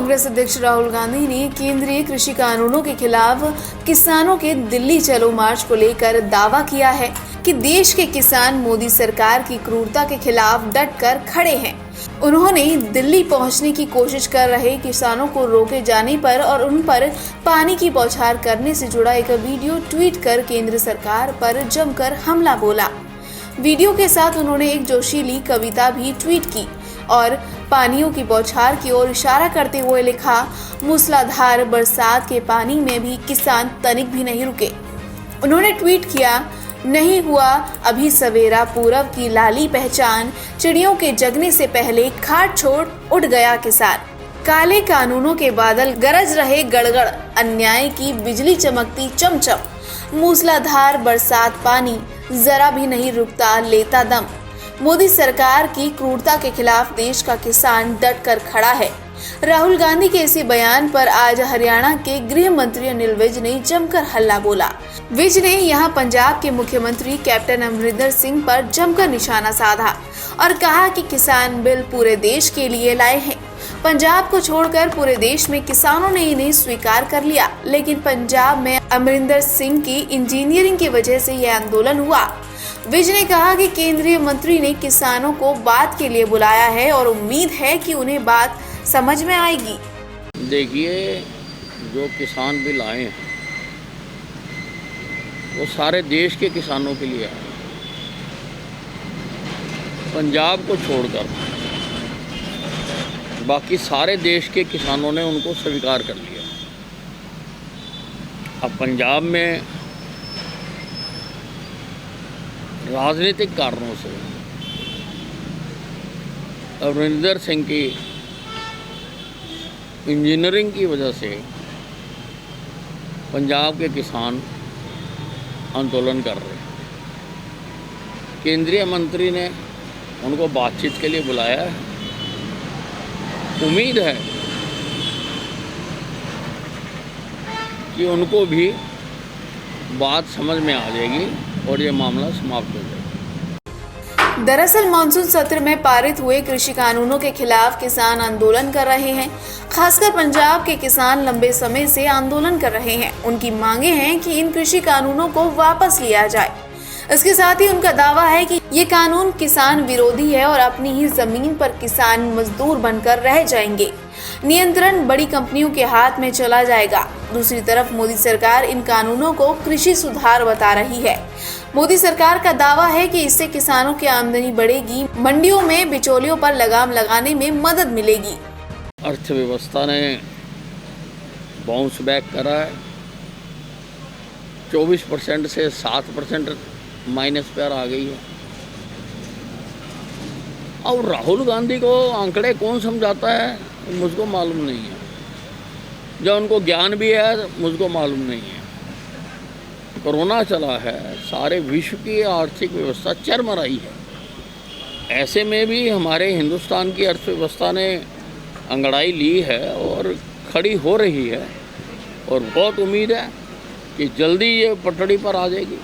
कांग्रेस अध्यक्ष राहुल गांधी ने केंद्रीय कृषि कानूनों के खिलाफ किसानों के दिल्ली चलो मार्च को लेकर दावा किया है कि देश के किसान मोदी सरकार की क्रूरता के खिलाफ डटकर खड़े हैं। उन्होंने दिल्ली पहुंचने की कोशिश कर रहे किसानों को रोके जाने पर और उन पर पानी की बौछार करने से जुड़ा एक वीडियो ट्वीट कर केंद्र सरकार पर जमकर हमला बोला। वीडियो के साथ उन्होंने एक जोशीली कविता भी ट्वीट की और पानियों की बौछार की ओर इशारा करते हुए लिखा, मूसलाधार बरसात के पानी में भी किसान तनिक भी नहीं रुके। उन्होंने ट्वीट किया, नहीं हुआ अभी सवेरा पूरब की लाली पहचान, चिड़ियों के जगने से पहले खाट छोड़ उठ गया किसान। काले कानूनों के बादल गरज रहे गड़गड़, अन्याय की बिजली चमकती चमचम, मूसलाधार बरसात पानी जरा भी नहीं रुकता लेता दम। मोदी सरकार की क्रूरता के खिलाफ देश का किसान डटकर खड़ा है। राहुल गांधी के इसी बयान पर आज हरियाणा के गृह मंत्री अनिल विज ने जमकर हल्ला बोला। विज ने यहां पंजाब के मुख्यमंत्री कैप्टन अमरिंदर सिंह पर जमकर निशाना साधा और कहा कि किसान बिल पूरे देश के लिए लाए हैं। पंजाब को छोड़कर पूरे देश में किसानों ने इन्हें स्वीकार कर लिया, लेकिन पंजाब में अमरिंदर सिंह की इंजीनियरिंग की वजह से यह आंदोलन हुआ। विज ने कहा कि केंद्रीय मंत्री ने किसानों को बात के लिए बुलाया है और उम्मीद है कि उन्हें बात समझ में आएगी। देखिए, जो किसान बिल आए हैं वो सारे देश के किसानों के लिए आए, पंजाब को छोड़कर बाकी सारे देश के किसानों ने उनको स्वीकार कर लिया। अब पंजाब में राजनीतिक कारणों से अमरिंदर सिंह की इंजीनियरिंग की वजह से पंजाब के किसान आंदोलन कर रहे हैं। केंद्रीय मंत्री ने उनको बातचीत के लिए बुलाया है। उम्मीद है कि उनको भी बात समझ में आ जाएगी और ये मामला समाप्त हो जाएगा। दरअसल मानसून सत्र में पारित हुए कृषि कानूनों के खिलाफ किसान आंदोलन कर रहे हैं। खासकर पंजाब के किसान लंबे समय से आंदोलन कर रहे हैं। उनकी मांगे हैं कि इन कृषि कानूनों को वापस लिया जाए। इसके साथ ही उनका दावा है कि ये कानून किसान विरोधी है और अपनी ही जमीन पर किसान मजदूर बनकर रह जाएंगे। नियंत्रण बड़ी कंपनियों के हाथ में चला जाएगा। दूसरी तरफ मोदी सरकार इन कानूनों को कृषि सुधार बता रही है। मोदी सरकार का दावा है कि इससे किसानों की आमदनी बढ़ेगी, मंडियों में बिचौलियों पर लगाम लगाने में मदद मिलेगी। अर्थव्यवस्था ने बाउंस बैक करा है। 24% से 7% माइनस पर आ गई है। और राहुल गांधी को आंकड़े कौन समझाता है मुझको मालूम नहीं है। जो उनको ज्ञान भी है मुझको मालूम नहीं है। कोरोना चला है, सारे विश्व की आर्थिक व्यवस्था चरमराई है। ऐसे में भी हमारे हिंदुस्तान की अर्थव्यवस्था ने अंगड़ाई ली है और खड़ी हो रही है और बहुत उम्मीद है कि जल्दी ये पटड़ी पर आ जाएगी।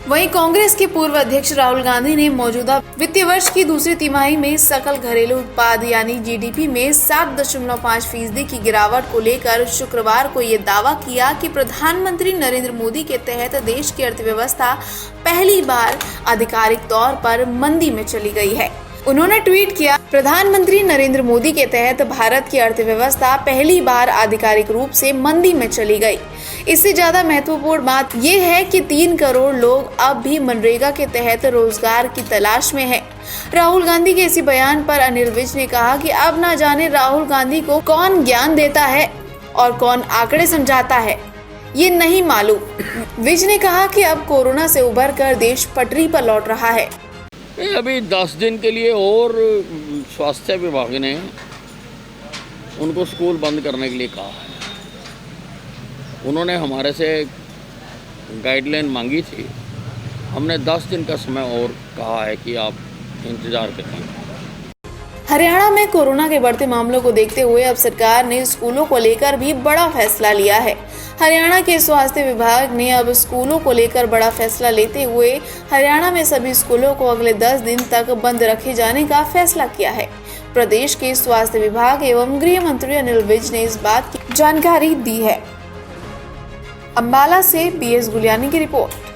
वहीं कांग्रेस के पूर्व अध्यक्ष राहुल गांधी ने मौजूदा वित्तीय वर्ष की दूसरी तिमाही में सकल घरेलू उत्पाद यानी जीडीपी में 7.5% की गिरावट को लेकर शुक्रवार को ये दावा किया कि प्रधानमंत्री नरेंद्र मोदी के तहत देश की अर्थव्यवस्था पहली बार आधिकारिक तौर पर मंदी में चली गई है। उन्होंने ट्वीट किया, प्रधानमंत्री नरेंद्र मोदी के तहत भारत की अर्थव्यवस्था पहली बार आधिकारिक रूप से मंदी में चली गई। इससे ज्यादा महत्वपूर्ण बात यह है कि 3 करोड़ लोग अब भी मनरेगा के तहत रोजगार की तलाश में हैं। राहुल गांधी के इसी बयान पर अनिल विज ने कहा कि अब ना जाने राहुल गांधी को कौन ज्ञान देता है और कौन आंकड़े समझाता है, ये नहीं मालूम। विज ने कहा कि अब कोरोना से उबर कर देश पटरी पर लौट रहा है। अभी 10 दिन के लिए और स्वास्थ्य विभाग ने उनको स्कूल बंद करने के लिए कहा है। उन्होंने हमारे से गाइडलाइन मांगी थी। हमने 10 दिन का समय और कहा है कि आप इंतज़ार करें। हरियाणा में कोरोना के बढ़ते मामलों को देखते हुए अब सरकार ने स्कूलों को लेकर भी बड़ा फैसला लिया है। हरियाणा के स्वास्थ्य विभाग ने अब स्कूलों को लेकर बड़ा फैसला लेते हुए हरियाणा में सभी स्कूलों को अगले 10 दिन तक बंद रखे जाने का फैसला किया है। प्रदेश के स्वास्थ्य विभाग एवं गृह मंत्री अनिल विज ने इस बात की जानकारी दी है। अम्बाला से BS गुलियानी की रिपोर्ट।